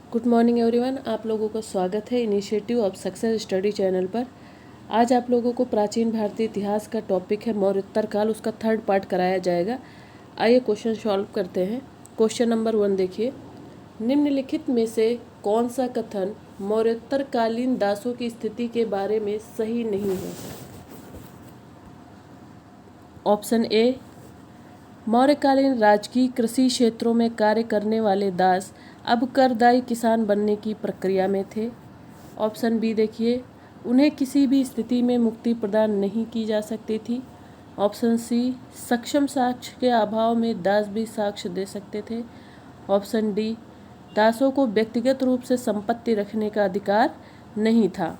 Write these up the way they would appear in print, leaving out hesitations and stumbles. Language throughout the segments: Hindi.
Good morning everyone. आप लोगों का स्वागत है initiative of success study channel पर। आज आप लोगों को प्राचीन भारतीय इतिहास का टॉपिक है मौर्योत्तर काल, उसका थर्ड पार्ट कराया जाएगा। आइए क्वेश्चन सॉल्व करते हैं। क्वेश्चन नंबर 1 देखिए, निम्नलिखित में से कौन सा कथन मौर्योत्तर कालीन दासों की स्थिति के बारे में सही नहीं है? ऑप्शन ए, मौर्यकालीन राजकीय कृषि क्षेत्रों में कार्य करने वाले दास अब करदायी किसान बनने की प्रक्रिया में थे। ऑप्शन बी देखिए, उन्हें किसी भी स्थिति में मुक्ति प्रदान नहीं की जा सकती थी। ऑप्शन सी, सक्षम साक्ष्य के अभाव में दास भी साक्ष्य दे सकते थे। ऑप्शन डी, दासों को व्यक्तिगत रूप से संपत्ति रखने का अधिकार नहीं था।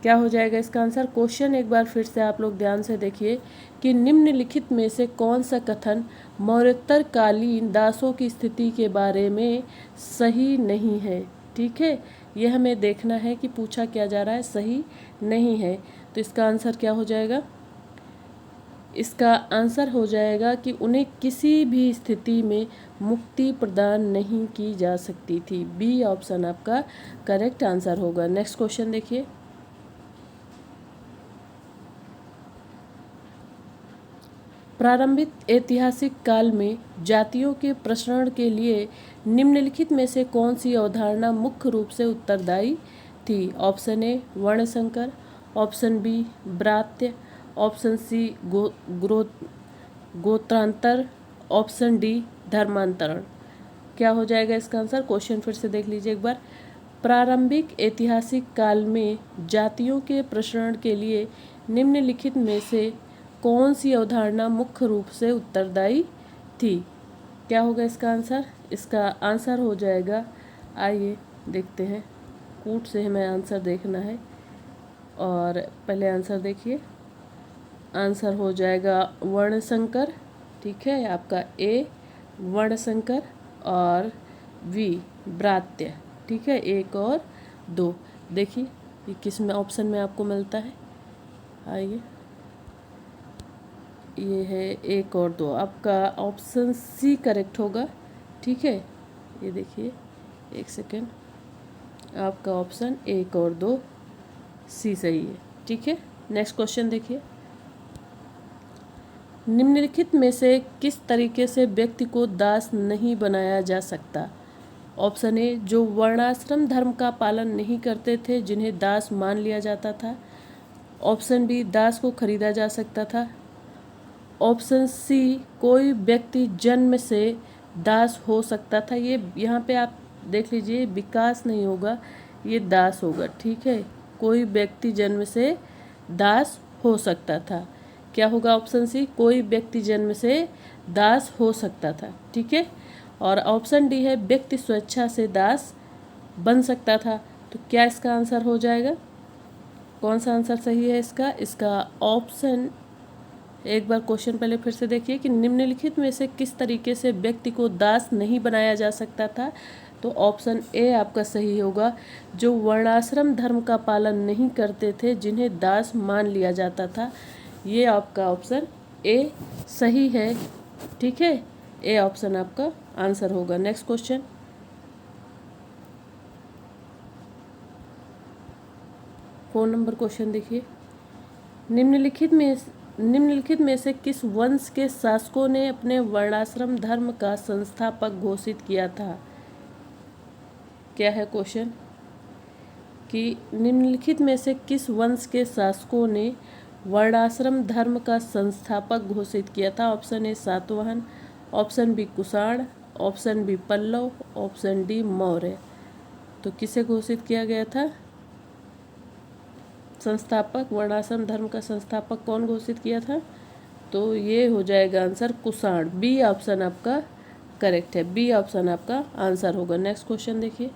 क्या हो जाएगा इसका आंसर? क्वेश्चन एक बार फिर से आप लोग ध्यान से देखिए कि निम्नलिखित में से कौन सा कथन मौर्योत्तर कालीन दासों की स्थिति के बारे में सही नहीं है। ठीक है, यह हमें देखना है कि पूछा क्या जा रहा है, सही नहीं है। तो इसका आंसर क्या हो जाएगा? इसका आंसर हो जाएगा कि उन्हें किसी भी स्थिति में मुक्ति प्रदान नहीं की जा सकती थी। बी ऑप्शन आपका करेक्ट आंसर होगा। नेक्स्ट क्वेश्चन देखिए, प्रारंभिक ऐतिहासिक काल में जातियों के प्रसरण के लिए निम्नलिखित में से कौन सी अवधारणा मुख्य रूप से उत्तरदायी थी? ऑप्शन ए, वर्णसंकर। ऑप्शन बी, ब्रात्य। ऑप्शन सी, गोत्रांतर। ऑप्शन डी, धर्मांतरण। क्या हो जाएगा इसका आंसर? क्वेश्चन फिर से देख लीजिए एक बार। प्रारंभिक ऐतिहासिक काल में जातियों के प्रसरण के लिए निम्नलिखित में से कौन सी अवधारणा मुख्य रूप से उत्तरदायी थी? क्या होगा इसका आंसर? इसका आंसर हो जाएगा, आइए देखते हैं, कूट से हमें आंसर देखना है। और पहले आंसर देखिए, आंसर हो जाएगा वर्णसंकर। ठीक है, आपका ए वर्णसंकर और वी ब्रात्य। ठीक है, 1 और 2। देखिए ये किस में ऑप्शन में आपको मिलता है। आइए, ये है 1 और 2, आपका ऑप्शन सी करेक्ट होगा। ठीक है, ये देखिए, एक सेकेंड, आपका ऑप्शन 1 और 2 सी सही है। ठीक है, नेक्स्ट क्वेश्चन देखिए, निम्नलिखित में से किस तरीके से व्यक्ति को दास नहीं बनाया जा सकता? ऑप्शन ए, जो वर्णाश्रम धर्म का पालन नहीं करते थे जिन्हें दास मान लिया जाता था। ऑप्शन बी, दास को खरीदा जा सकता था। ऑप्शन सी, कोई व्यक्ति जन्म से दास हो सकता था। ये यहाँ पे आप देख लीजिए, विकास नहीं होगा, ये दास होगा। ठीक है, कोई व्यक्ति जन्म से दास हो सकता था। क्या होगा? ऑप्शन सी, कोई व्यक्ति जन्म से दास हो सकता था। ठीक है, और ऑप्शन डी है, व्यक्ति स्वेच्छा से दास बन सकता था। तो क्या इसका आंसर हो जाएगा? कौन सा आंसर सही है इसका? इसका ऑप्शन, एक बार क्वेश्चन पहले फिर से देखिए कि निम्नलिखित में से किस तरीके से व्यक्ति को दास नहीं बनाया जा सकता था। तो ऑप्शन ए आपका सही होगा, जो वर्णाश्रम धर्म का पालन नहीं करते थे जिन्हें दास मान लिया जाता था। ये आपका ऑप्शन ए सही है। ठीक है, ए ऑप्शन आपका आंसर होगा। Next question, phone number question देखिए, निम्नलिखित में से किस वंश के शासकों ने अपने वर्णाश्रम धर्म का संस्थापक घोषित किया था? क्या है क्वेश्चन कि निम्नलिखित में से किस वंश के शासकों ने वर्णाश्रम धर्म का संस्थापक घोषित किया था? Option A, Satavahana. Option B, Kushan. Option B, Pallava. Option D, Maurya. तो किसे घोषित किया गया था संस्थापक? वर्णाश्रम धर्म का संस्थापक कौन घोषित किया था? तो ये हो जाएगा आंसर कुषाण। बी ऑप्शन आपका करेक्ट है। बी ऑप्शन आपका आंसर होगा। नेक्स्ट क्वेश्चन देखिए,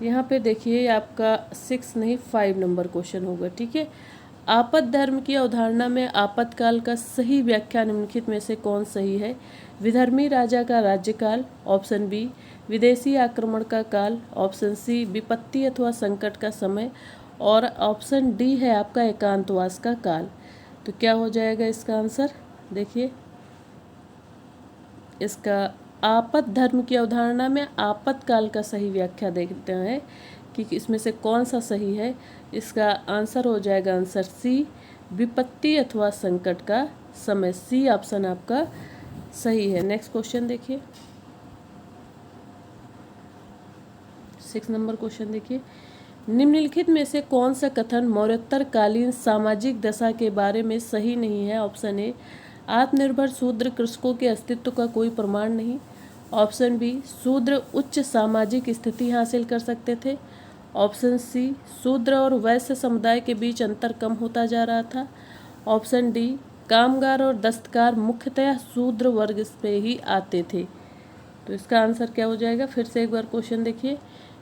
यहाँ पे देखिए आपका 6 नहीं 5 नंबर क्वेश्चन होगा। ठीक है, आपद धर्म की अवधारणा में आपातकाल का सही व्याख्या निम्नलिखित में से कौन सही है? विधर्मी राजा का राज्यकाल। ऑप्शन बी, विदेशी आक्रमण का काल। ऑप्शन सी, विपत्ति अथवा संकट का समय। और ऑप्शन डी है आपका एकांतवास का काल। तो क्या हो जाएगा इसका आंसर? देखिए, इसका आपद धर्म की अवधारणा में आपातकाल का सही व्याख्या देखते हैं कि इसमें से कौन सा सही है। इसका आंसर हो जाएगा आंसर सी, विपत्ति अथवा संकट का समय। सी ऑप्शन आपका सही है। नेक्स्ट क्वेश्चन देखिए, 6 नंबर क्वेश्चन देखिए, निम्नलिखित में से कौन सा कथन मौर्योत्तरकालीन सामाजिक दशा के बारे में सही नहीं है। ऑप्शन ए, आत्मनिर्भर शूद्र कृषकों के अस्तित्व का कोई प्रमाण नहीं। ऑप्शन बी, शूद्र उच्च सामाजिक स्थिति हासिल कर सकते थे। ऑप्शन सी, शूद्र और वैश्य समुदाय के बीच अंतर कम होता जा रहा था। ऑप्शन डी, कामगार और दस्तकार मुख्यतः शूद्र वर्ग पे ही आते थे। तो इसका आंसर क्या हो जाएगा, फिर से एक बार क्वेश्चन देखिए,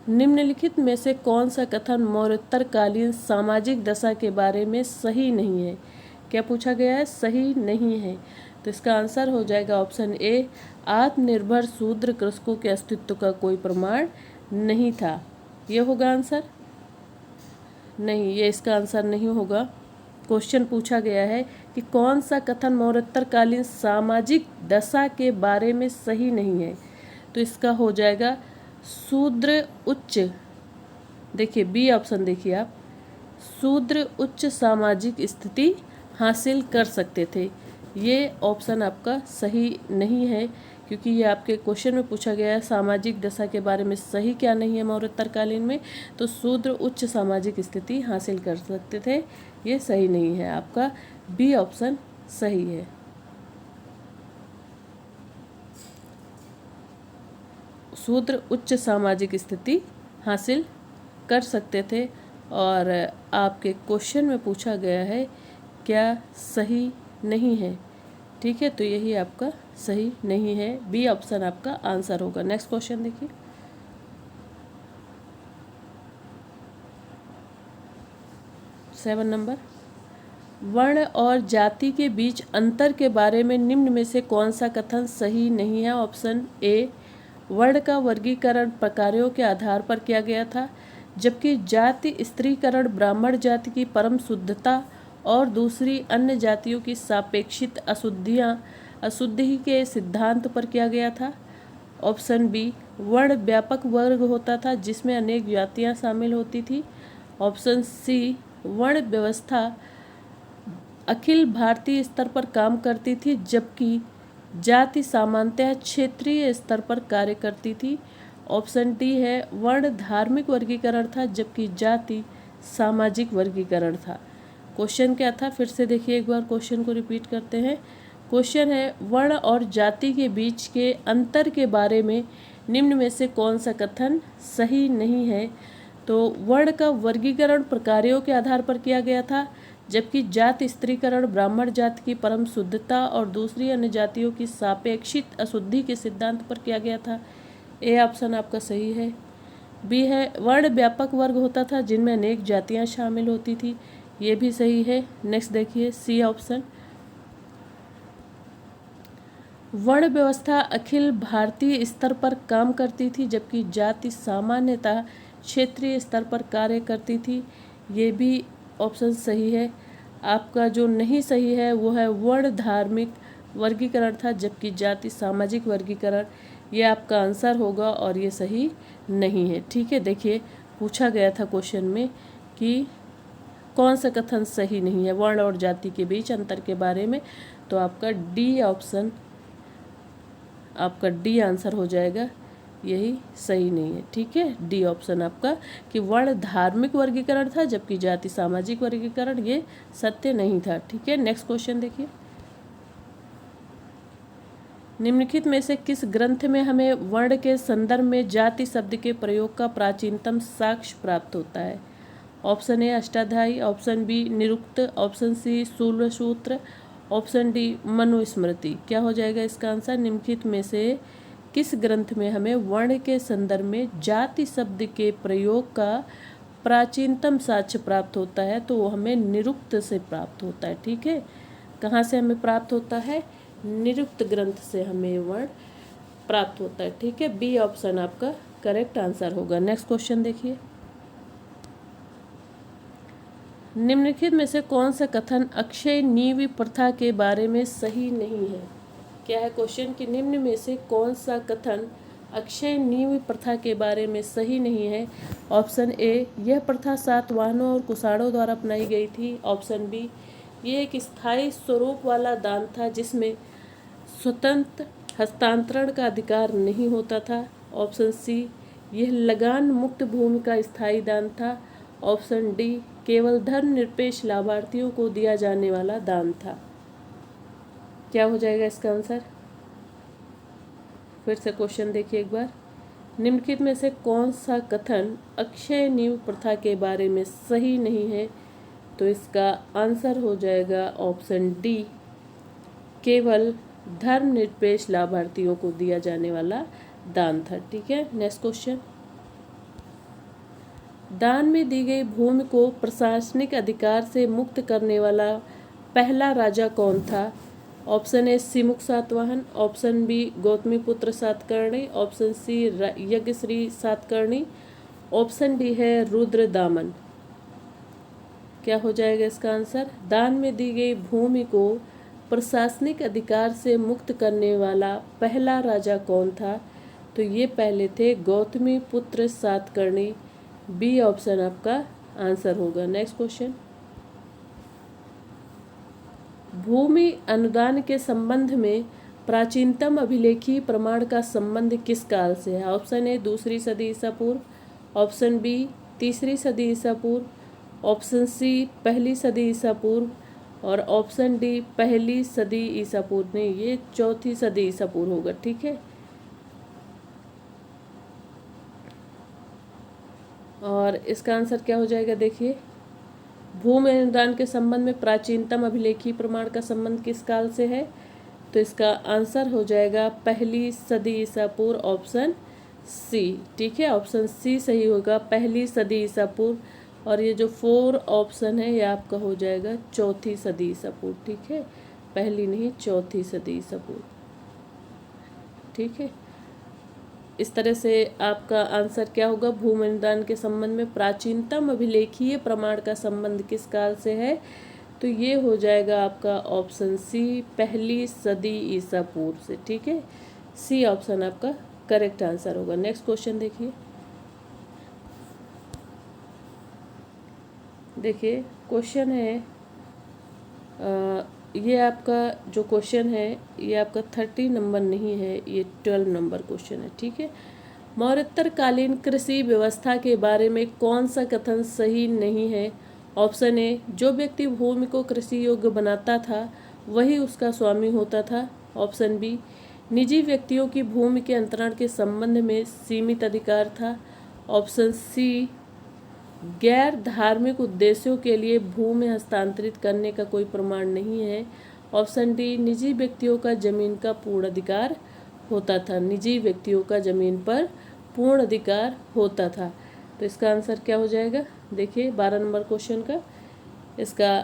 निम्नलिखित में से कौन सा कथन मौर्योत्तरकालीन सामाजिक दशा के बारे में सही नहीं है। क्या पूछा गया है, सही नहीं है। तो इसका आंसर हो जाएगा ऑप्शन ए, आत्मनिर्भर शूद्र कृषकों के अस्तित्व का कोई प्रमाण नहीं था। ये होगा आंसर, नहीं, ये इसका आंसर नहीं होगा। क्वेश्चन पूछा गया है कि कौन सा कथन मौर्योत्तरकालीन सामाजिक दशा के बारे में सही नहीं है। तो इसका हो जाएगा शूद्र उच्च, देखिए बी ऑप्शन देखिए आप, शूद्र उच्च सामाजिक स्थिति हासिल कर सकते थे। ये ऑप्शन आपका सही नहीं है, क्योंकि ये आपके क्वेश्चन में पूछा गया है सामाजिक दशा के बारे में सही क्या नहीं है मौर्योत्तरकालीन में। तो शूद्र उच्च सामाजिक स्थिति हासिल कर सकते थे, ये सही नहीं है। आपका बी ऑप्शन सही है। शूद्र उच्च सामाजिक स्थिति हासिल कर सकते थे, और आपके क्वेश्चन में पूछा गया है क्या सही नहीं है। ठीक है, तो यही आपका सही नहीं है, बी ऑप्शन आपका आंसर होगा। नेक्स्ट क्वेश्चन देखिए, 7 नंबर, वर्ण और जाति के बीच अंतर के बारे में निम्न में से कौन सा कथन सही नहीं है। ऑप्शन ए, वर्ण का वर्गीकरण प्रकारों के आधार पर किया गया था, जबकि जाति स्त्रीकरण ब्राह्मण जाति की परम शुद्धता और दूसरी अन्य जातियों की सापेक्षित अशुद्धि के सिद्धांत पर किया गया था। ऑप्शन बी, वर्ण व्यापक वर्ग होता था जिसमें अनेक जातियां शामिल होती थी। ऑप्शन सी, वर्ण व्यवस्था अखिल भारतीय स्तर पर काम करती थी, जबकि जाति सामान्यतः क्षेत्रीय स्तर पर कार्य करती थी। ऑप्शन डी है, वर्ण धार्मिक वर्गीकरण था जबकि जाति सामाजिक वर्गीकरण था। क्वेश्चन क्या था, फिर से देखिए एक बार क्वेश्चन को रिपीट करते हैं। क्वेश्चन है, वर्ण और जाति के बीच के अंतर के बारे में निम्न में से कौन सा कथन सही नहीं है। तो वर्ण का वर्गीकरण प्रकारों के आधार पर किया गया था, जबकि जाति स्त्रीकरण ब्राह्मण जाति की परम शुद्धता और दूसरी अन्य जातियों की सापेक्षित अशुद्धि के सिद्धांत पर किया गया था। ए ऑप्शन आपका सही है। बी है, वर्ण व्यापक वर्ग होता था जिनमें अनेक जातियां शामिल होती थी, ये भी सही है। नेक्स्ट देखिए, सी ऑप्शन, वर्ण व्यवस्था अखिल भारतीय स्तर पर काम करती थी जबकि जाति सामान्यतः क्षेत्रीय स्तर पर कार्य करती थी, ये भी ऑप्शन सही है। आपका जो नहीं सही है वो है वर्ण धार्मिक वर्गीकरण था जबकि जाति सामाजिक वर्गीकरण, ये आपका आंसर होगा और ये सही नहीं है। ठीक है, देखिए पूछा गया था क्वेश्चन में कि कौन सा कथन सही नहीं है वर्ण और जाति के बीच अंतर के बारे में, तो आपका डी ऑप्शन, आपका डी आंसर हो जाएगा, यही सही नहीं है। ठीक है, डी ऑप्शन आपका कि वर्ण धार्मिक वर्गीकरण था जबकि जाति सामाजिक वर्गीकरण, ये सत्य नहीं था। ठीक है, नेक्स्ट क्वेश्चन देखिए, निम्नलिखित में से किस ग्रंथ में हमें वर्ण के संदर्भ में जाति शब्द के प्रयोग का प्राचीनतम साक्ष्य प्राप्त होता है। Option A Ashtadhyayi, option B Nirukta, option C Shulasutra, option D Manusmriti. क्या हो जाएगा इसका आंसर, निम्नलिखित में से किस ग्रंथ में हमें वर्ण के संदर्भ में जाति शब्द के प्रयोग का प्राचीनतम साक्ष्य प्राप्त होता है। तो वो हमें निरुक्त से प्राप्त होता है। ठीक है, कहाँ से हमें प्राप्त होता है, निरुक्त ग्रंथ से हमें वर्ण प्राप्त होता है। ठीक है, बी ऑप्शन आपका करेक्ट आंसर होगा। नेक्स्ट क्वेश्चन देखिए, निम्नलिखित में से कौन सा कथन अक्षय नीव प्रथा के बारे में सही नहीं है। क्या है क्वेश्चन कि निम्न में से कौन सा कथन अक्षय नीव प्रथा के बारे में सही नहीं है। ऑप्शन ए, यह प्रथा सातवाहनों और कुषाणों द्वारा अपनाई गई थी। ऑप्शन बी, ये एक स्थायी स्वरूप वाला दान था जिसमें स्वतंत्र हस्तांतरण का अधिकार नहीं होता था। ऑप्शन सी, यह लगान मुक्त भूमि का स्थायी दान था। ऑप्शन डी, केवल धर्मनिरपेक्ष लाभार्थियों को दिया जाने वाला दान था। क्या हो जाएगा इसका आंसर? फिर से क्वेश्चन देखिए एक बार। निम्नलिखित में से कौन सा कथन अक्षय नीव प्रथा के बारे में सही नहीं है? तो इसका आंसर हो जाएगा ऑप्शन डी, केवल धर्मनिरपेक्ष लाभार्थियों को दिया जाने वाला दान था। ठीक है, नेक्स्ट क्वेश्चन। दान में दी गई भूमि को प्रशासनिक अधिकार से मुक्त करने वाला पहला राजा कौन था? Option A, Simuka Satavahana. Option B, Gautamiputra Satakarni. Option C, Yajnashri Satakarni. Option D है रुद्रदामन। क्या हो जाएगा इसका आंसर? दान में दी गई भूमि को प्रशासनिक अधिकार से मुक्त करने वाला पहला राजा कौन था? तो ये पहले थे गौतमीपुत्र सातकर्णी। बी ऑप्शन आपका आंसर होगा। Next question. भूमि अनुदान के संबंध में प्राचीनतम अभिलेखीय प्रमाण का संबंध किस काल से है? ऑप्शन ए, दूसरी सदी ईसा पूर्व। ऑप्शन बी, तीसरी सदी ईसा पूर्व। ऑप्शन सी, पहली सदी ईसा पूर्व। और ऑप्शन डी, पहली सदी ईसा पूर्व। नहीं, ये चौथी सदी ईसा पूर्व होगा। ठीक है, और इसका आंसर क्या हो जाएगा? देखिए, भूमि अनुदान के संबंध में प्राचीनतम अभिलेखीय प्रमाण का संबंध किस काल से है? तो इसका आंसर हो जाएगा पहली सदी ईसा पूर्व, ऑप्शन सी। ठीक है, ऑप्शन सी सही होगा, पहली सदी ईसा पूर्व। और ये जो 4 ऑप्शन है ये आपका हो जाएगा चौथी सदी ईसा पूर्व। ठीक है, पहली नहीं, चौथी सदी ईसा पूर्व। ठीक है, इस तरह से आपका आंसर क्या होगा? भूमि अनुदान के संबंध में प्राचीनतम अभिलेखीय प्रमाण का संबंध किस काल से है? तो ये हो जाएगा आपका ऑप्शन सी, पहली सदी ईसा पूर्व से। ठीक है, सी ऑप्शन आपका करेक्ट आंसर होगा। नेक्स्ट क्वेश्चन देखिए। देखिए क्वेश्चन है, ये आपका जो क्वेश्चन है ये आपका 30 नंबर नहीं है, ये 12 नंबर क्वेश्चन है। ठीक है, मौर्योत्तरकालीन कृषि व्यवस्था के बारे में कौन सा कथन सही नहीं है? ऑप्शन ए, जो व्यक्ति भूमि को कृषि योग्य बनाता था वही उसका स्वामी होता था। ऑप्शन बी, निजी व्यक्तियों की भूमि के अंतरण के संबंध में सीमित अधिकार था। ऑप्शन सी, गैर धार्मिक उद्देश्यों के लिए भूमि हस्तांतरित करने का कोई प्रमाण नहीं है। ऑप्शन डी, निजी व्यक्तियों का जमीन का पूर्ण अधिकार होता था। निजी व्यक्तियों का जमीन पर पूर्ण अधिकार होता था। तो इसका आंसर क्या हो जाएगा? देखिए 12 नंबर क्वेश्चन का इसका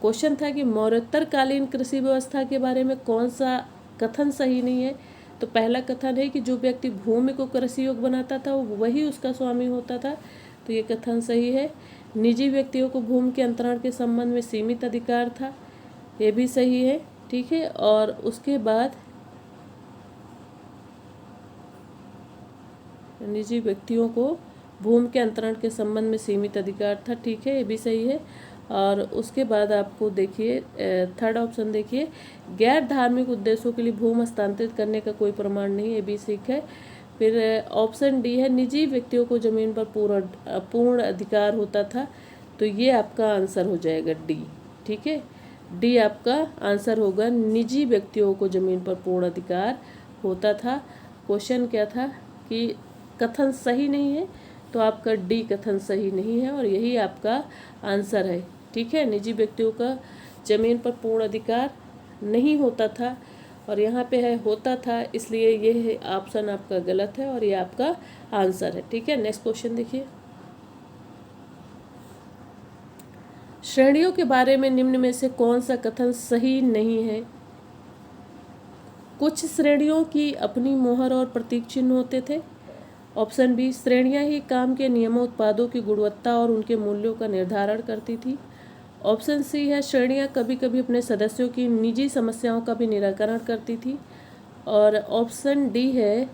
क्वेश्चन था कि मौर्योत्तरकालीन कृषि व्यवस्था के बारे में कौन सा कथन सही नहीं है? तो पहला कथन है कि जो व्यक्ति भूमि को कृषि योग्य बनाता था वही उसका स्वामी होता था। तो ये कथन सही है। निजी व्यक्तियों को भूमि के अंतरण के संबंध में सीमित अधिकार था, ये भी सही है। ठीक है, और उसके बाद निजी व्यक्तियों को भूमि के अंतरण के संबंध में सीमित अधिकार था। ठीक है, ये भी सही है। और उसके बाद आपको देखिए थर्ड ऑप्शन देखिए, गैर धार्मिक उद्देश्यों के लिए भूमि हस्तांतरित करने का कोई प्रमाण नहीं, ये भी ठीक है। फिर ऑप्शन डी है, निजी व्यक्तियों को जमीन पर पूर्ण अधिकार होता था। तो ये आपका आंसर हो जाएगा डी। ठीक है, डी आपका आंसर होगा, निजी व्यक्तियों को जमीन पर पूर्ण अधिकार होता था। क्वेश्चन क्या था कि कथन सही नहीं है, तो आपका डी कथन सही नहीं है और यही आपका आंसर है। ठीक है, निजी व्यक्तियों का जमीन पर पूर्ण अधिकार नहीं होता था और यहाँ पे है होता था, इसलिए ये ऑप्शन आपका गलत है और ये आपका आंसर है। ठीक है, नेक्स्ट क्वेश्चन देखिए। श्रेणियों के बारे में निम्न में से कौन सा कथन सही नहीं है? कुछ श्रेणियों की अपनी मोहर और प्रतीक चिन्ह होते थे। ऑप्शन बी, श्रेणियां ही काम के नियमों, उत्पादों की गुणवत्ता और उनके मूल्यों का निर्धारण करती थी। ऑप्शन सी है, श्रेणियां कभी कभी अपने सदस्यों की निजी समस्याओं का भी निराकरण करती थी। और ऑप्शन डी है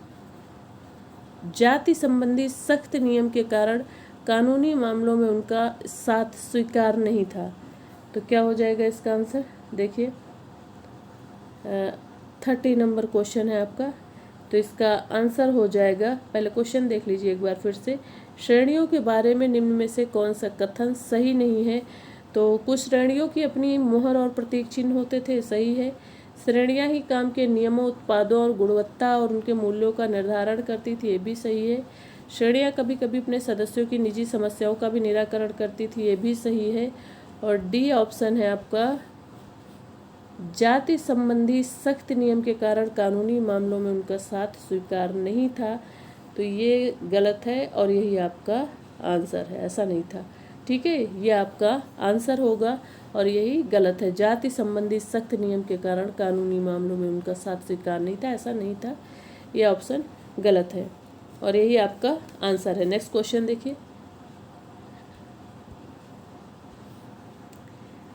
जाति संबंधी सख्त नियम के कारण कानूनी मामलों में उनका साथ स्वीकार नहीं था। तो क्या हो जाएगा इसका आंसर? देखिए 30 नंबर क्वेश्चन है आपका। तो इसका आंसर हो जाएगा, पहले क्वेश्चन देख लीजिए एक बार फिर से। श्रेणियों के बारे में निम्न में से कौन सा कथन सही नहीं है? तो कुछ श्रेणियों की अपनी मुहर और प्रतीक चिन्ह होते थे, सही है। श्रेणियां ही काम के नियमों, उत्पादों और गुणवत्ता और उनके मूल्यों का निर्धारण करती थी, ये भी सही है। श्रेणियां कभी कभी अपने सदस्यों की निजी समस्याओं का भी निराकरण करती थी, ये भी सही है। और डी ऑप्शन है आपका जाति संबंधी सख्त नियम के कारण कानूनी मामलों में उनका साथ स्वीकार नहीं था, तो ये गलत है और यही आपका आंसर है, ऐसा नहीं था। ठीक है, ये आपका आंसर होगा और यही गलत है। जाति संबंधी सख्त नियम के कारण कानूनी मामलों में उनका साथ स्वीकार नहीं था, ऐसा नहीं था। ये ऑप्शन गलत है और यही आपका आंसर है। नेक्स्ट क्वेश्चन देखिए,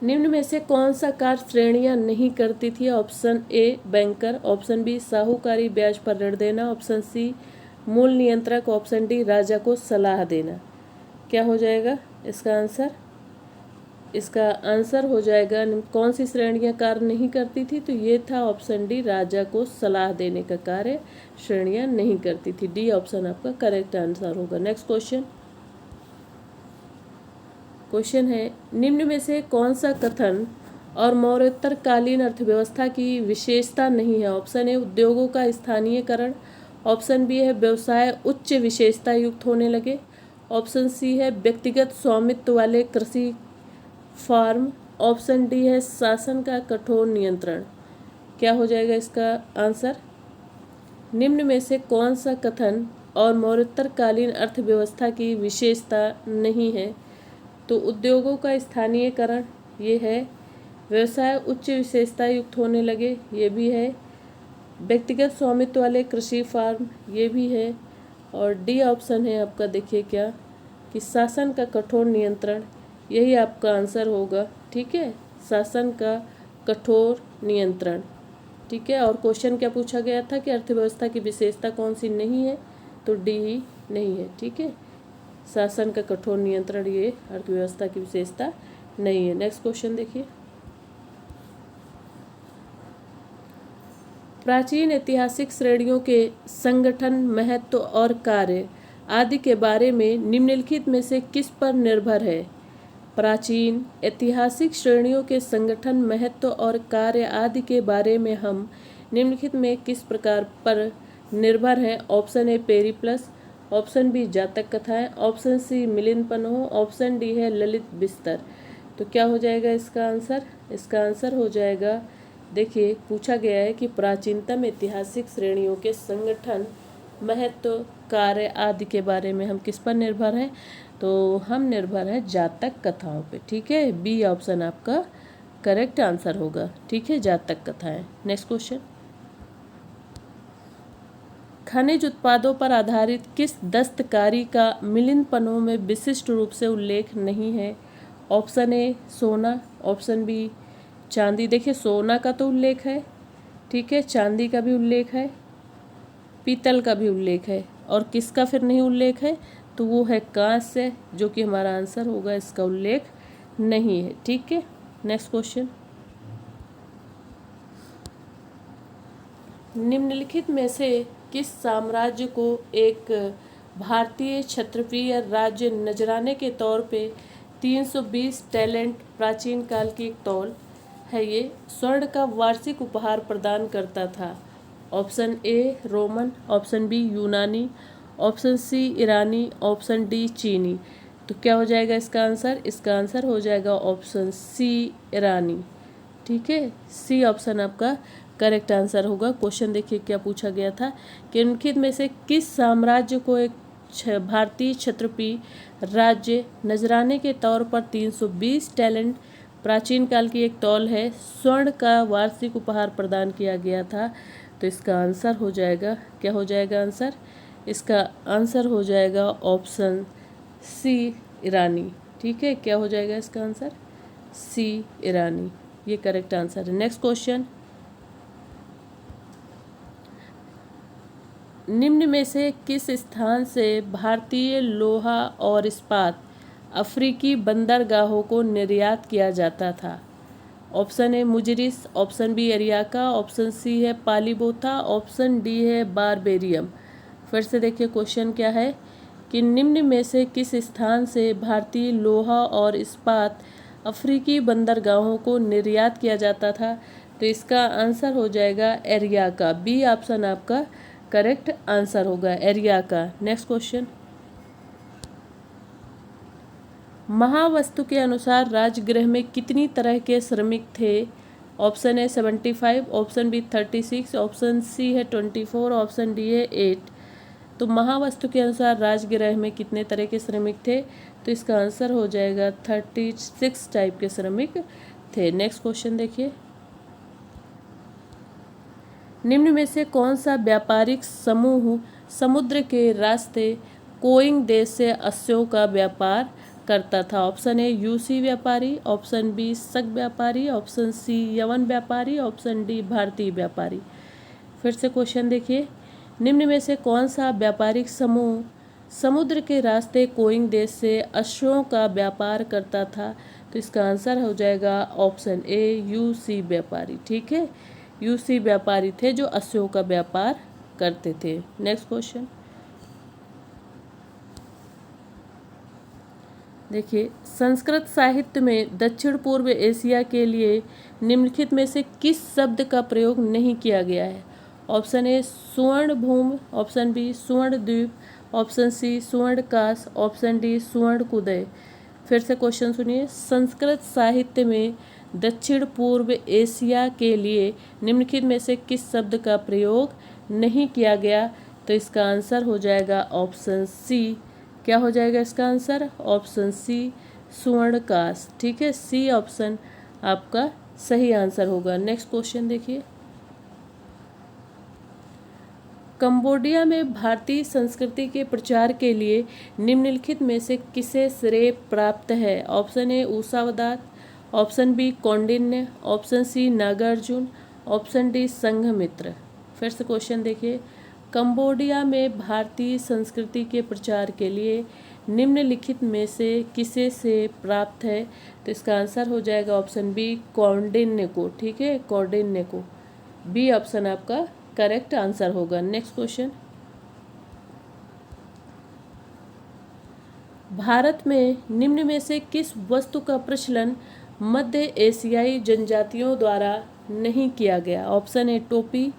निम्न में से कौन सा कार्य श्रेणियां नहीं करती थी? Option A banker, option B साहूकारी ब्याज पर ऋण देना, ऑप्शन सी मूल नियंत्रक, ऑप्शन डी राजा को सलाह देना। क्या हो जाएगा इसका आंसर? इसका आंसर हो जाएगा कौन सी श्रेणियां कार्य नहीं करती थी? तो ये था ऑप्शन डी, राजा को सलाह देने का कार्य श्रेणियां नहीं करती थी। डी ऑप्शन आपका करेक्ट आंसर होगा। नेक्स्ट क्वेश्चन है, निम्न में से कौन सा कथन और मौर्योत्तरकालीन अर्थव्यवस्था की विशेषता नहीं है? ऑप्शन ए उद्योगों का स्थानीयकरण, ऑप्शन बी है व्यवसाय उच्च विशेषता युक्त होने लगे, ऑप्शन सी है व्यक्तिगत स्वामित्व वाले कृषि फार्म, ऑप्शन डी है शासन का कठोर नियंत्रण। क्या हो जाएगा इसका आंसर? निम्न में से कौन सा कथन और मौर्योत्तरकालीन अर्थव्यवस्था की विशेषता नहीं है? तो उद्योगों का स्थानीयकरण ये है, व्यवसाय उच्च विशेषता युक्त होने लगे ये भी है, व्यक्तिगत स्वामित्व वाले कृषि फार्म ये भी है, और डी ऑप्शन है आपका देखिए क्या कि शासन का कठोर नियंत्रण, यही आपका आंसर होगा। ठीक है, शासन का कठोर नियंत्रण। ठीक है, और क्वेश्चन क्या पूछा गया था कि अर्थव्यवस्था की विशेषता कौन सी नहीं है? तो डी ही नहीं है। ठीक है, शासन का कठोर नियंत्रण ये अर्थव्यवस्था की विशेषता नहीं है। नेक्स्ट क्वेश्चन देखिए, प्राचीन ऐतिहासिक श्रेणियों के संगठन, महत्व और कार्य आदि के बारे में निम्नलिखित में से किस पर निर्भर है? प्राचीन ऐतिहासिक श्रेणियों के संगठन, महत्व और कार्य आदि के बारे में हम निम्नलिखित में किस प्रकार पर निर्भर है? Option A Periplus, option B Jataka कथाएं, option C Milinda Panho, option D है ललित बिस्तर। तो क्या हो जाएगा इसका आंसर? इसका आंसर हो जाएगा, देखिए पूछा गया है कि प्राचीनतम ऐतिहासिक श्रेणियों के संगठन, महत्व, कार्य आदि के बारे में हम किस पर निर्भर हैं? तो हम निर्भर है जातक कथाओं पे। ठीक है, बी ऑप्शन आपका करेक्ट आंसर होगा। ठीक है, जातक कथाएं। नेक्स्ट क्वेश्चन, खनिज उत्पादों पर आधारित किस दस्तकारी का मिलिंद पन्हों में विशिष्ट रूप से उल्लेख नहीं है? ऑप्शन ए सोना, ऑप्शन बी चांदी। देखिए सोना का तो उल्लेख है, ठीक है, चांदी का भी उल्लेख है, पीतल का भी उल्लेख है, और किसका फिर नहीं उल्लेख है? तो वो है कांस्य, जो कि हमारा आंसर होगा, इसका उल्लेख नहीं है। ठीक है, नेक्स्ट क्वेश्चन, निम्नलिखित में से किस साम्राज्य को एक भारतीय क्षत्रिय राज्य नजराने के तौर पे 320 टैलेंट प्राचीन काल की एक तौल है ये स्वर्ण का वार्षिक उपहार प्रदान करता था? Option A Roman, option B यूनानी, ऑप्शन सी ईरानी, ऑप्शन डी चीनी। तो क्या हो जाएगा इसका आंसर? इसका आंसर हो जाएगा ऑप्शन सी ईरानी। ठीक है, सी ऑप्शन आपका करेक्ट आंसर होगा। क्वेश्चन देखिए क्या पूछा गया था कि निम्नलिखित में से किस साम्राज्य को एक भारतीय क्षत्रिय राज्य नजराने के तौर पर 320 टैलेंट प्राचीन काल की एक तौल है स्वर्ण का वार्षिक उपहार प्रदान किया गया था? तो इसका आंसर हो जाएगा, क्या हो जाएगा आंसर? इसका आंसर हो जाएगा ऑप्शन सी ईरानी। ठीक है, क्या हो जाएगा इसका आंसर? सी ईरानी, ये करेक्ट आंसर है। नेक्स्ट क्वेश्चन, निम्न में से किस स्थान से भारतीय लोहा और इस्पात अफ्रीकी बंदरगाहों को निर्यात किया जाता था? Option A Muziris, option B Ariaka, option C है पालीबोथा, ऑप्शन डी है बारबेरियम। फिर से देखिए क्वेश्चन क्या है कि निम्न में से किस स्थान से भारतीय लोहा और इस्पात अफ्रीकी बंदरगाहों को निर्यात किया जाता था? तो इसका आंसर हो जाएगा एरियाका। बी ऑप्शन आपका करेक्ट आंसर होगा, एरियाका। नेक्स्ट क्वेश्चन, महावस्तु के अनुसार राजगृह में कितनी तरह के श्रमिक थे? ऑप्शन है 75, ऑप्शन बी 36, ऑप्शन सी है 24, ऑप्शन डी है 8। तो महावस्तु के अनुसार राजगृह में कितने तरह के श्रमिक थे? तो इसका आंसर हो जाएगा 36 टाइप के श्रमिक थे। नेक्स्ट क्वेश्चन देखिए, निम्न में से कौन सा व्यापारिक समूह समुद्र के रास्ते कोइंग देश से अश्वों का व्यापार करता था? ऑप्शन ए यूसी व्यापारी, ऑप्शन बी शक व्यापारी, ऑप्शन सी यवन व्यापारी, ऑप्शन डी भारतीय व्यापारी। फिर से क्वेश्चन देखिए, निम्न में से कौन सा व्यापारिक समूह समुद्र के रास्ते कोइंग देश से अश्वों का व्यापार करता था? तो इसका आंसर हो जाएगा ऑप्शन ए यूसी व्यापारी। ठीक है, यूसी व्यापारी थे जो अश्वों का व्यापार करते थे। नेक्स्ट क्वेश्चन देखिए, संस्कृत साहित्य में दक्षिण पूर्व एशिया के लिए निम्नलिखित में से किस शब्द का प्रयोग नहीं किया गया है? ऑप्शन ए सुवर्ण भूमि, ऑप्शन बी सुवर्ण द्वीप, ऑप्शन सी सुवर्ण काश, ऑप्शन डी सुवर्ण कुदय। फिर से क्वेश्चन सुनिए, संस्कृत साहित्य में दक्षिण पूर्व एशिया के लिए निम्नलिखित में से किस शब्द का प्रयोग नहीं किया गया? तो इसका आंसर हो जाएगा ऑप्शन सी। क्या हो जाएगा इसका आंसर? Option C सुवर्णकाश। ठीक है, सी ऑप्शन आपका सही आंसर होगा। नेक्स्ट क्वेश्चन देखिए, कंबोडिया में भारतीय संस्कृति के प्रचार के लिए निम्नलिखित में से किसे श्रेय प्राप्त है? Option A Ushavadata, option B Kaundinya, option C Nagarjuna, option D Sanghamitra. फिर से क्वेश्चन देखिए, कंबोडिया में भारतीय संस्कृति के प्रचार के लिए निम्नलिखित में से किसे से प्राप्त है? तो इसका आंसर हो जाएगा ऑप्शन बी कौंडिन्य को। ठीक है, कौंडिन्य को। बी ऑप्शन आपका करेक्ट आंसर होगा। नेक्स्ट क्वेश्चन, भारत में निम्न में से किस वस्तु का प्रचलन मध्य एशियाई जनजातियों द्वारा नहीं किया गया? ऑप्शन ए टोपी,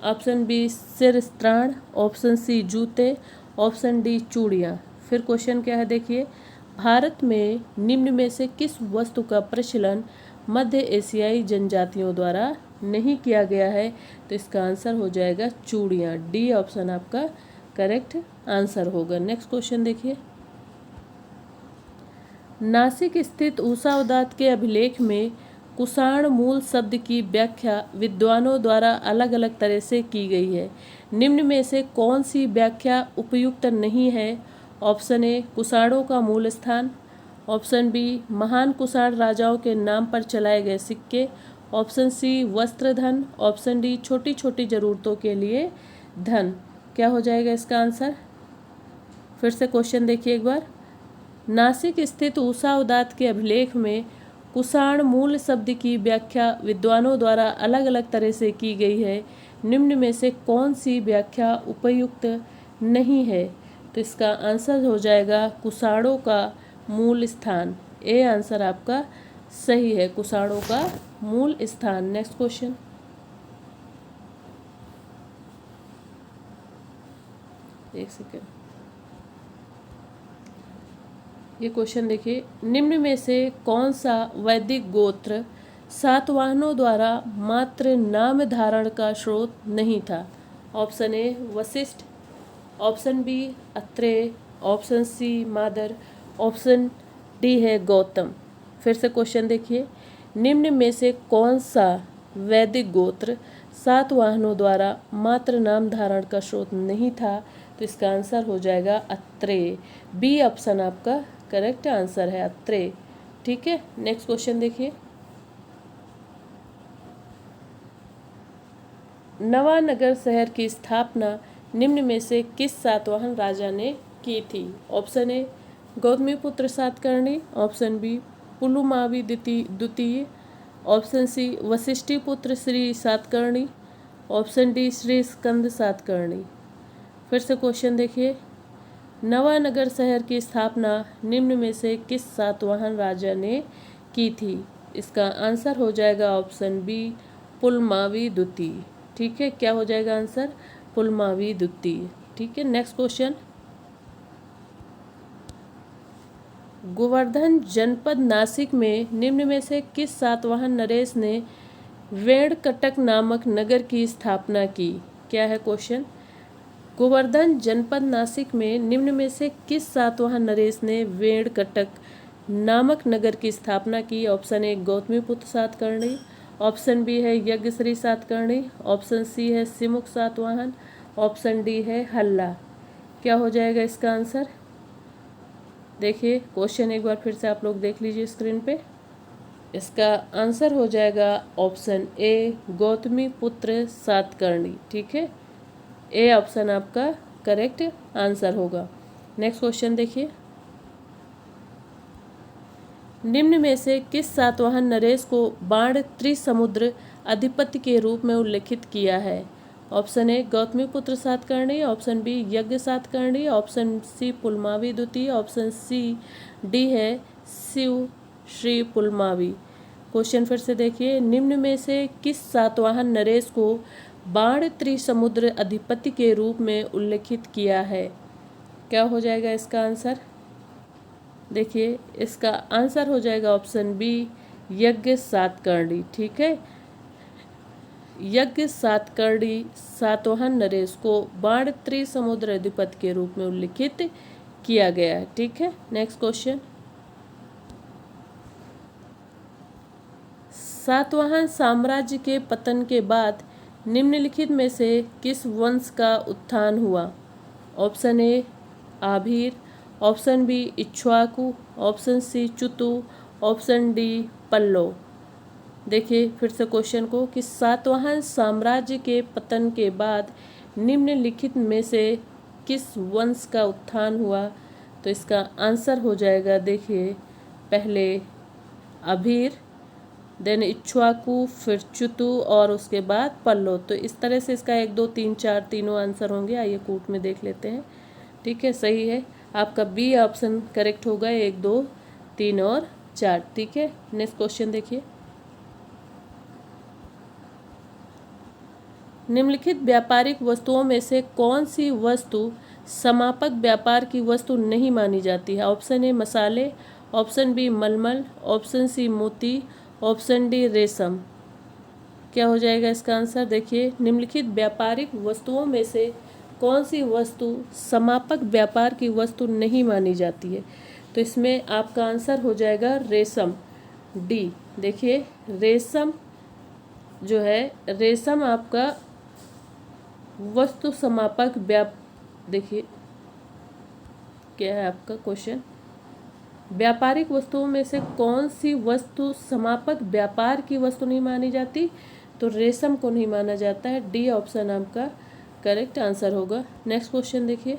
ऑप्शन बी सिरस्त्राण, ऑप्शन सी जूते, ऑप्शन डी चूड़ियाँ। फिर क्वेश्चन क्या है देखिए, भारत में निम्न में से किस वस्तु का प्रचलन मध्य एशियाई जनजातियों द्वारा नहीं किया गया है? तो इसका आंसर हो जाएगा चूड़ियाँ। डी ऑप्शन आपका करेक्ट आंसर होगा। नेक्स्ट क्वेश्चन देखिए, नासिक स्थित उषावदात के अभिलेख में कुषाण मूल शब्द की व्याख्या विद्वानों द्वारा अलग अलग तरह से की गई है। निम्न में से कौन सी व्याख्या उपयुक्त नहीं है? ऑप्शन ए कुषाणों का मूल स्थान, ऑप्शन बी महान कुषाण राजाओं के नाम पर चलाए गए सिक्के, ऑप्शन सी वस्त्र धन, ऑप्शन डी छोटी छोटी ज़रूरतों के लिए धन। क्या हो जाएगा इसका आंसर? फिर से क्वेश्चन देखिए एक बार, नासिक स्थित उषावदात के अभिलेख में कुषाण मूल शब्द की व्याख्या विद्वानों द्वारा अलग अलग तरह से की गई है। निम्न में से कौन सी व्याख्या उपयुक्त नहीं है? तो इसका आंसर हो जाएगा कुषाणों का मूल स्थान। ए आंसर आपका सही है, कुषाणों का मूल स्थान। नेक्स्ट क्वेश्चन, एक सेकेंड, ये क्वेश्चन देखिए, निम्न में से कौन सा वैदिक गोत्र सातवाहनों द्वारा मात्र नाम धारण का स्रोत नहीं था? Option A Vashishtha, option B Atreya, option C मादर, ऑप्शन डी है गौतम। फिर से क्वेश्चन देखिए, निम्न में से कौन सा वैदिक गोत्र सातवाहनों द्वारा मात्र नाम धारण का स्रोत नहीं था? तो इसका आंसर हो जाएगा अत्रेय। बी ऑप्शन आपका करेक्ट आंसर है, अत्रेय। ठीक है, नेक्स्ट क्वेश्चन देखिए, नवानगर शहर की स्थापना निम्न में से किस सातवाहन राजा ने की थी? Option A Gautamiputra Satakarni, option B Pulumavi द्वितीय, option C Vashishthiputra Shri Satakarni, option D Shri Skanda Satakarni. फिर से क्वेश्चन देखिए, नवानगर शहर की स्थापना निम्न में से किस सातवाहन राजा ने की थी? इसका आंसर हो जाएगा ऑप्शन बी पुलमावी द्वितीय। ठीक है, क्या हो जाएगा आंसर? पुलमावी द्वितीय। ठीक है, नेक्स्ट क्वेश्चन, गोवर्धन जनपद नासिक में निम्न में से किस सातवाहन नरेश ने वेणकटक नामक नगर की स्थापना की? क्या है क्वेश्चन? गोवर्धन जनपद नासिक में निम्न में से किस सातवाहन नरेश ने वेणकटक नामक नगर की स्थापना की? Option A Gautamiputra Satakarni, option B है यज्ञश्री सातकर्णी, ऑप्शन सी है सिमुख सातवाहन, ऑप्शन डी है हल्ला। क्या हो जाएगा इसका आंसर? देखिए क्वेश्चन एक बार फिर से आप लोग देख लीजिए स्क्रीन पे। इसका आंसर हो जाएगा ऑप्शन ए गौतमीपुत्र सातकर्णी। ठीक है, ए ऑप्शन आपका करेक्ट आंसर होगा। नेक्स्ट क्वेश्चन देखिए, निम्न में से किस सातवाहन नरेश को बाण त्रिसमुद्र अधिपति के रूप में उल्लेखित किया है? Option A Gautamiputra Satakarni, option B Yajna Satakarni, option सी पुलमावी द्वितीय, ऑप्शन सी डी है शिव श्री पुलमावी। क्वेश्चन फिर से देखिए, निम्न में से किस सातवाहन नरेश को बाण त्रिसमुद्र अधिपति के रूप में उल्लेखित किया है? क्या हो जाएगा इसका आंसर? देखिए इसका आंसर हो जाएगा ऑप्शन बी यज्ञ सातकर्णी। ठीक है, यज्ञ सातकर्णी सातवाहन नरेश को बाण त्रिसमुद्र अधिपति के रूप में उल्लेखित किया गया है। ठीक है, नेक्स्ट क्वेश्चन, सातवाहन साम्राज्य के पतन के बाद निम्नलिखित में से किस वंश का उत्थान हुआ? Option A Abhira, option B Ikshvaku, option C Chutu, option D Pallava. देखिए फिर से क्वेश्चन को कि सातवाहन साम्राज्य के पतन के बाद निम्नलिखित में से किस वंश का उत्थान हुआ? तो इसका आंसर हो जाएगा, देखिए पहले अभीर, देन इक्ष्वाकु, फिर चुतु और उसके बाद पल्लव। तो इस तरह से इसका 1 2 3 4 तीनों आंसर होंगे। आइए कूट में देख लेते हैं। ठीक है, सही है, आपका बी ऑप्शन करेक्ट होगा, 1 2 3 और 4। ठीक है, नेक्स्ट क्वेश्चन देखिए, निम्नलिखित व्यापारिक वस्तुओं में से कौन सी वस्तु समापक व्यापार की वस्तु नहीं मानी जाती है? ऑप्शन ए मसाले, ऑप्शन बी मलमल, ऑप्शन सी मोती, ऑप्शन डी रेशम। क्या हो जाएगा इसका आंसर? देखिए निम्नलिखित व्यापारिक वस्तुओं में से कौन सी वस्तु समापक व्यापार की वस्तु नहीं मानी जाती है? तो इसमें आपका आंसर हो जाएगा रेशम, डी। देखिए रेशम जो है, रेशम आपका वस्तु समापक देखिए क्या है आपका क्वेश्चन, व्यापारिक वस्तुओं में से कौन सी वस्तु समापक व्यापार की वस्तु नहीं मानी जाती? तो रेशम को नहीं माना जाता है। डी ऑप्शन आपका करेक्ट आंसर होगा। नेक्स्ट क्वेश्चन देखिए,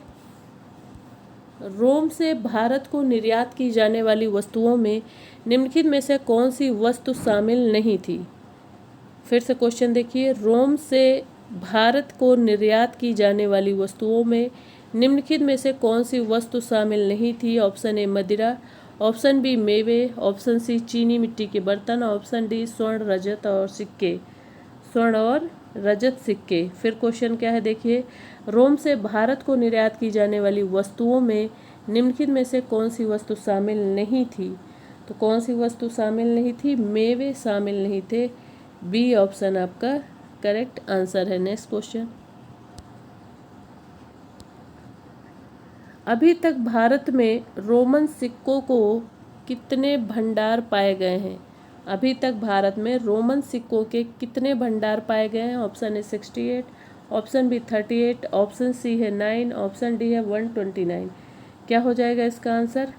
रोम से भारत को निर्यात की जाने वाली वस्तुओं में निम्नलिखित में से कौन सी वस्तु शामिल नहीं थी? फिर से क्वेश्चन देखिए, रोम से भारत को निर्यात की जाने वाली वस्तुओं में निम्नलिखित में से कौन सी वस्तु शामिल नहीं थी? ऑप्शन ए मदिरा, ऑप्शन बी मेवे, ऑप्शन सी चीनी मिट्टी के बर्तन, ऑप्शन डी स्वर्ण रजत और सिक्के, स्वर्ण और रजत सिक्के। फिर क्वेश्चन क्या है देखिए, रोम से भारत को निर्यात की जाने वाली वस्तुओं में निम्नलिखित में से कौन सी वस्तु शामिल नहीं थी? तो कौन सी वस्तु शामिल नहीं थी? मेवे शामिल नहीं थे। बी ऑप्शन आपका करेक्ट आंसर है। नेक्स्ट क्वेश्चन, अभी तक भारत में रोमन सिक्कों को कितने भंडार पाए गए हैं? अभी तक भारत में रोमन सिक्कों के कितने भंडार पाए गए हैं? Option A 68, option B 38, option C है 9, ऑप्शन डी है 129। क्या हो जाएगा इसका आंसर?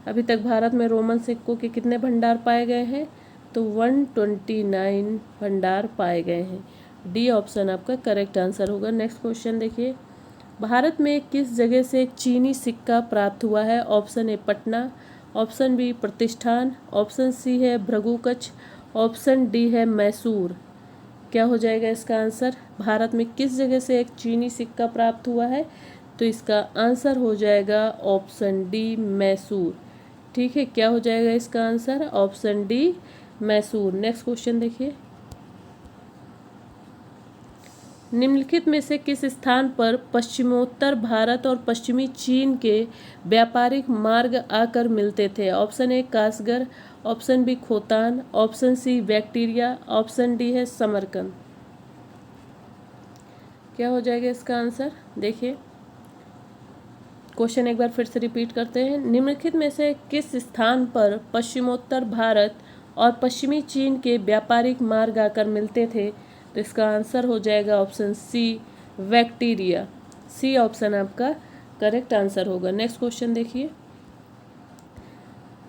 अभी तक भारत में रोमन सिक्कों के कितने भंडार पाए गए हैं? तो 129 भंडार पाए गए हैं। डी ऑप्शन आपका करेक्ट आंसर होगा। नेक्स्ट क्वेश्चन देखिए, भारत में किस जगह से एक चीनी सिक्का प्राप्त हुआ है? Option A Patna, option B Pratishthan, option C है भृगुकच्छ, ऑप्शन डी है मैसूर। क्या हो जाएगा इसका आंसर? भारत में किस जगह से एक चीनी सिक्का प्राप्त हुआ है? तो इसका आंसर हो जाएगा ऑप्शन डी मैसूर। ठीक है, क्या हो जाएगा इसका answer? Option D Mysore. Next question देखिए, निम्नलिखित में से किस स्थान पर पश्चिमोत्तर भारत और पश्चिमी चीन के व्यापारिक मार्ग आकर मिलते थे? Option A Kashgar, option B Khotan, option C Bactria, option D है समरकंद। क्या हो जाएगा इसका आंसर? देखिए, क्वेश्चन एक बार फिर से रिपीट करते हैं। निम्नलिखित में से किस स्थान पर पश्चिमोत्तर भारत और पश्चिमी चीन के व्यापारिक मार्ग आकर मिलते थे? तो इसका आंसर हो जाएगा option C bacteria. C option आपका करेक्ट आंसर होगा। नेक्स्ट क्वेश्चन देखिए,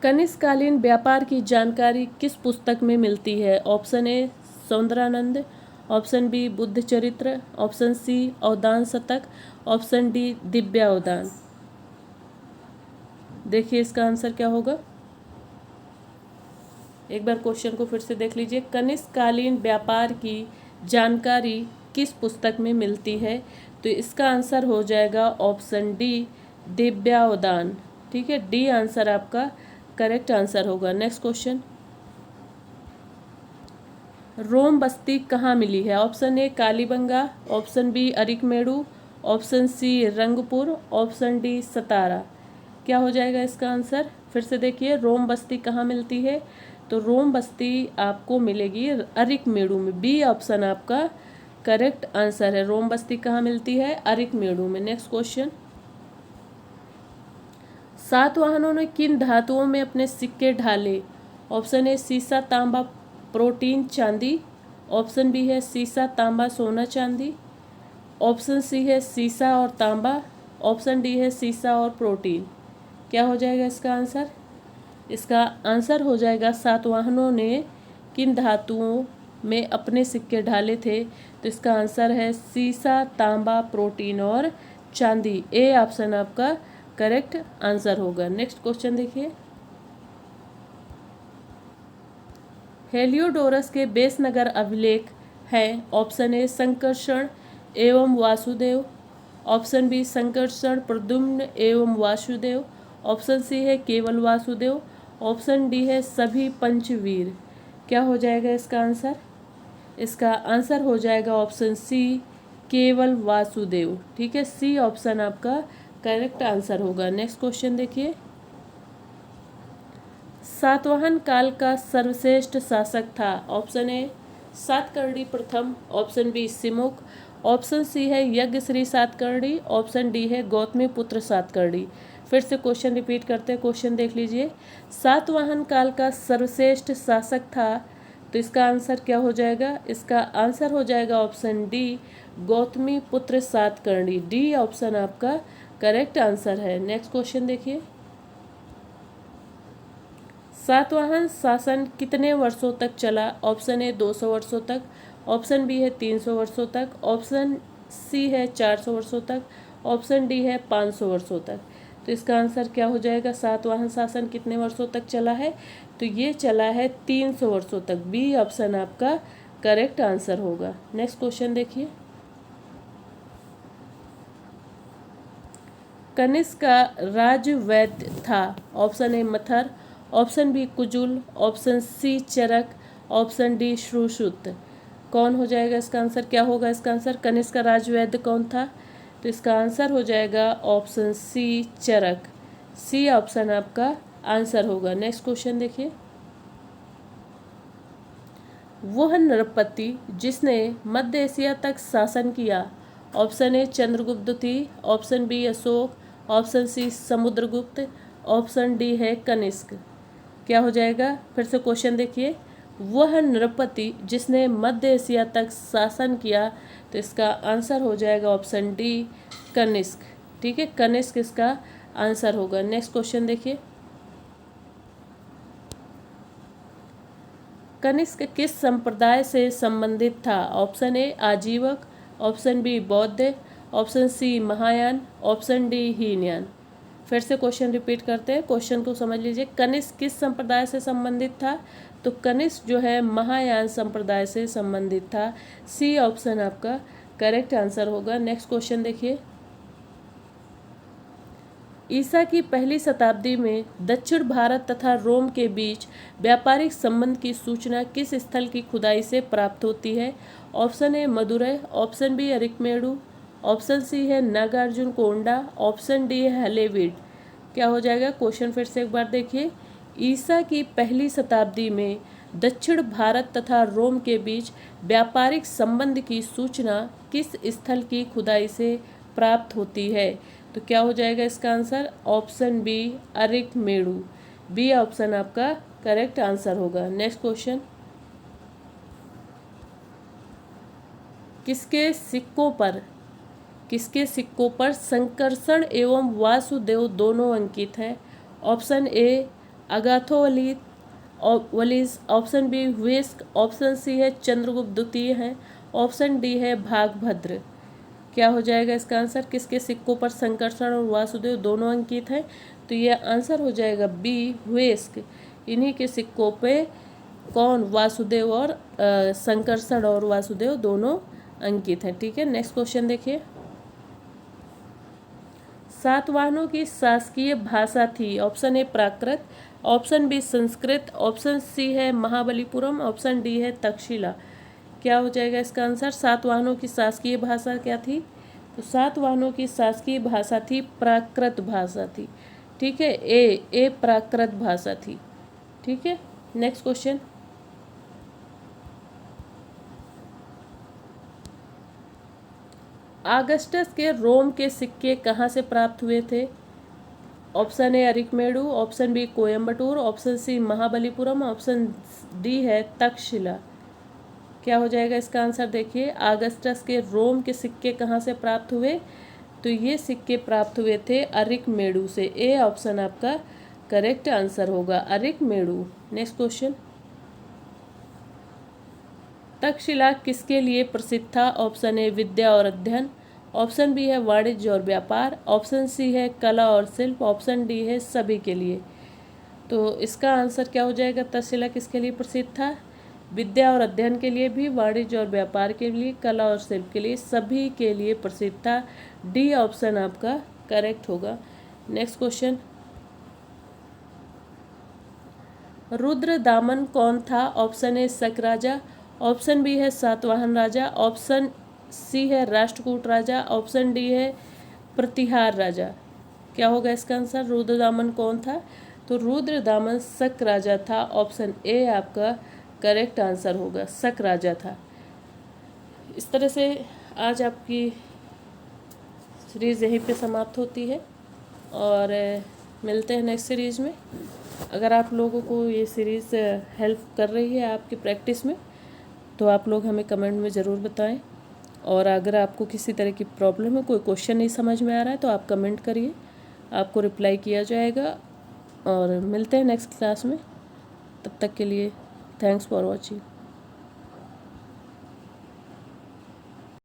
कनिष्ककालीन व्यापार की जानकारी किस पुस्तक में मिलती है? Option A Saundarananda, option B Buddha Charitra, option सी अवदान शतक, ऑप्शन डी दिव्यावदान। देखिए इसका आंसर क्या होगा, एक बार क्वेश्चन को फिर से देख लीजिए। कनिष्ककालीन व्यापार की जानकारी किस पुस्तक में मिलती है? तो इसका आंसर हो जाएगा ऑप्शन डी दिव्यावदान। ठीक है, डी आंसर आपका करेक्ट आंसर होगा। नेक्स्ट क्वेश्चन, रोम बस्ती कहाँ मिली है? Option A Kalibangan, option B Arikamedu, option C Rangpur, option D Satara. क्या हो जाएगा इसका आंसर? फिर से देखिए, रोम बस्ती कहाँ मिलती है? तो रोम बस्ती आपको मिलेगी अरिकमेड़ू में। बी ऑप्शन आपका करेक्ट आंसर है। रोम बस्ती कहाँ मिलती है? अरिकमेड़ू में। नेक्स्ट क्वेश्चन, सातवाहनों ने किन धातुओं में अपने सिक्के ढाले? ऑप्शन ए सीसा तांबा प्रोटीन चांदी, ऑप्शन बी है सीसा तांबा सोना चांदी, ऑप्शन सी है सीसा और तांबा, ऑप्शन डी है सीसा और प्रोटीन। क्या हो जाएगा इसका आंसर? इसका आंसर हो जाएगा सातवाहनों ने किन धातुओं में अपने सिक्के ढाले थे? तो इसका आंसर है सीसा तांबा प्रोटीन और चांदी। ए ऑप्शन आपका करेक्ट आंसर होगा। नेक्स्ट क्वेश्चन देखिए, हेलियोडोरस के बेसनगर अभिलेख हैं? ऑप्शन ए संकर्षण एवं वासुदेव, ऑप्शन बी संकर्षण प्रद्युम्न एवं वासुदेव, ऑप्शन सी है केवल वासुदेव, ऑप्शन डी है सभी पंचवीर। क्या हो जाएगा इसका आंसर? इसका आंसर हो जाएगा ऑप्शन सी केवल वासुदेव। ठीक है, सी ऑप्शन आपका करेक्ट आंसर होगा। नेक्स्ट क्वेश्चन देखिए, सातवाहन काल का सर्वश्रेष्ठ शासक था? ऑप्शन ए सातकर्णी प्रथम, option B Simuka, option C है यज्ञश्री सातकर्णी, ऑप्शन डी है गौतमी पुत्र सातकर्णी। फिर से क्वेश्चन रिपीट करते हैं, क्वेश्चन देख लीजिए। सातवाहन काल का सर्वश्रेष्ठ शासक था, तो इसका आंसर क्या हो जाएगा? इसका आंसर हो जाएगा ऑप्शन डी गौतमी पुत्र सातकर्णी। डी ऑप्शन आपका करेक्ट आंसर है। नेक्स्ट क्वेश्चन देखिए, सातवाहन शासन कितने वर्षों तक चला? ऑप्शन ए 200 वर्षों तक, ऑप्शन बी है 300 वर्षों तक, ऑप्शन सी है 400 वर्षों तक, ऑप्शन डी है 500 वर्षों तक। तो इसका आंसर क्या हो जाएगा? सातवाहन शासन कितने वर्षों तक चला है? तो ये चला है 300 वर्षों तक। बी ऑप्शन आपका करेक्ट आंसर होगा। नेक्स्ट क्वेश्चन देखिए, कनिष्क का राज वैद्य था? Option A Mathara, option B Kujula, option C Charaka, option D Sushruta. कौन हो जाएगा इसका आंसर? क्या होगा इसका आंसर? कनिष्क का राजवैद्य कौन था? तो इसका आंसर हो जाएगा ऑप्शन सी चरक। सी ऑप्शन आपका आंसर होगा। नेक्स्ट क्वेश्चन देखिए, वह नृपति जिसने मध्य एशिया तक शासन किया? ऑप्शन ए चंद्रगुप्त थी, option B Ashoka, option C Samudragupta, option D है कनिष्क। क्या हो जाएगा? फिर से क्वेश्चन देखिए, वह नृपति जिसने मध्य एशिया तक शासन किया, तो इसका आंसर हो जाएगा ऑप्शन डी कनिष्क। ठीक है, कनिष्क इसका आंसर होगा। नेक्स्ट क्वेश्चन देखिए, कनिष्क किस संप्रदाय से संबंधित था? Option A Ajivika, option B बौद्ध, option C Mahayana, option D Hinayana. फिर से क्वेश्चन रिपीट करते हैं, क्वेश्चन को समझ लीजिए। कनिष्क किस संप्रदाय से संबंधित था? तो कनिष्क जो है महायान संप्रदाय से संबंधित था। सी ऑप्शन आपका करेक्ट आंसर होगा। नेक्स्ट क्वेश्चन देखिए। ईसा की पहली शताब्दी में दक्षिण भारत तथा रोम के बीच व्यापारिक संबंध की सूचना किस स्थल की खुदाई से प्राप्त होती है? Option A Madurai, option B Arikamedu, option C है नागार्जुन कोंडा, ऑप्शन डी है हलेबीड। क्या हो जाएगा? क्वेश्चन फिर से एक बार देखिए। ईसा की पहली शताब्दी में दक्षिण भारत तथा रोम के बीच व्यापारिक संबंध की सूचना किस स्थल की खुदाई से प्राप्त होती है? तो क्या हो जाएगा इसका answer? Option B Arikamedu. B option आपका करेक्ट आंसर होगा। Next question. किसके सिक्कों पर संकर्षण एवं वासुदेव दोनों अंकित हैं? Option A Agathocles, option B वेस्क, ऑप्शन सी है चंद्रगुप्त द्वितीय है, ऑप्शन डी है भागभद्र। क्या हो जाएगा इसका आंसर? किसके सिक्कों पर संकर्षण और वासुदेव दोनों अंकित हैं? तो ये आंसर हो जाएगा बी वेस्क। इन्हीं के सिक्कों पे कौन? वासुदेव और संकर्षण और वासुदेव दोनों अंकित हैं। ठीक है, नेक्स्ट क्वेश्चन देखिए। सातवाहनों की शासकीय भाषा थी? Option A Prakrit, option B Sanskrit, option C है महाबलीपुरम, ऑप्शन डी है तक्षशिला। क्या हो जाएगा इसका आंसर? सातवाहनों की शासकीय भाषा क्या थी? तो सातवाहनों की शासकीय भाषा थी प्राकृत भाषा थी। ठीक है, ए प्राकृत भाषा थी। ठीक है, नेक्स्ट क्वेश्चन। आगस्टस के रोम के सिक्के कहाँ से प्राप्त हुए थे? Option A Arikamedu, option B Coimbatore, option C Mahabalipuram, option D है तक्षशिला। क्या हो जाएगा इसका आंसर? देखिए, आगस्टस के रोम के सिक्के कहाँ से प्राप्त हुए? तो ये सिक्के प्राप्त हुए थे अरिकमेडु से। ए ऑप्शन आपका करेक्ट आंसर होगा, अरिकमेडु। Next question. तक्षशिला किसके लिए प्रसिद्ध था? ऑप्शन ए विद्या और अध्ययन, ऑप्शन बी है वाणिज्य और व्यापार, ऑप्शन सी है कला और शिल्प, ऑप्शन डी है सभी के लिए। तो इसका आंसर क्या हो जाएगा? तक्षशिला किसके लिए प्रसिद्ध था? विद्या और अध्ययन के लिए भी, वाणिज्य और व्यापार के लिए, कला और शिल्प के लिए, सभी के लिए प्रसिद्ध था। डी ऑप्शन आपका करेक्ट होगा। Next question. रुद्रदामन कौन था? ऑप्शन ए शक राजा, ऑप्शन बी है सातवाहन राजा, ऑप्शन सी है राष्ट्रकूट राजा, ऑप्शन डी है प्रतिहार राजा। क्या होगा इसका आंसर? रुद्रदामन कौन था? तो रुद्रदामन शक राजा था। ऑप्शन ए आपका करेक्ट आंसर होगा, शक राजा था। इस तरह से आज आपकी सीरीज़ यहीं पे समाप्त होती है और मिलते हैं नेक्स्ट सीरीज़ में। अगर आप लोगों को ये सीरीज़ हेल्प कर रही है आपकी प्रैक्टिस में तो आप लोग हमें कमेंट में ज़रूर बताएं। और अगर आपको किसी तरह की प्रॉब्लम है, कोई क्वेश्चन नहीं समझ में आ रहा है, तो आप कमेंट करिए, आपको रिप्लाई किया जाएगा। और मिलते हैं नेक्स्ट क्लास में। तब तक के लिए थैंक्स फॉर वॉचिंग।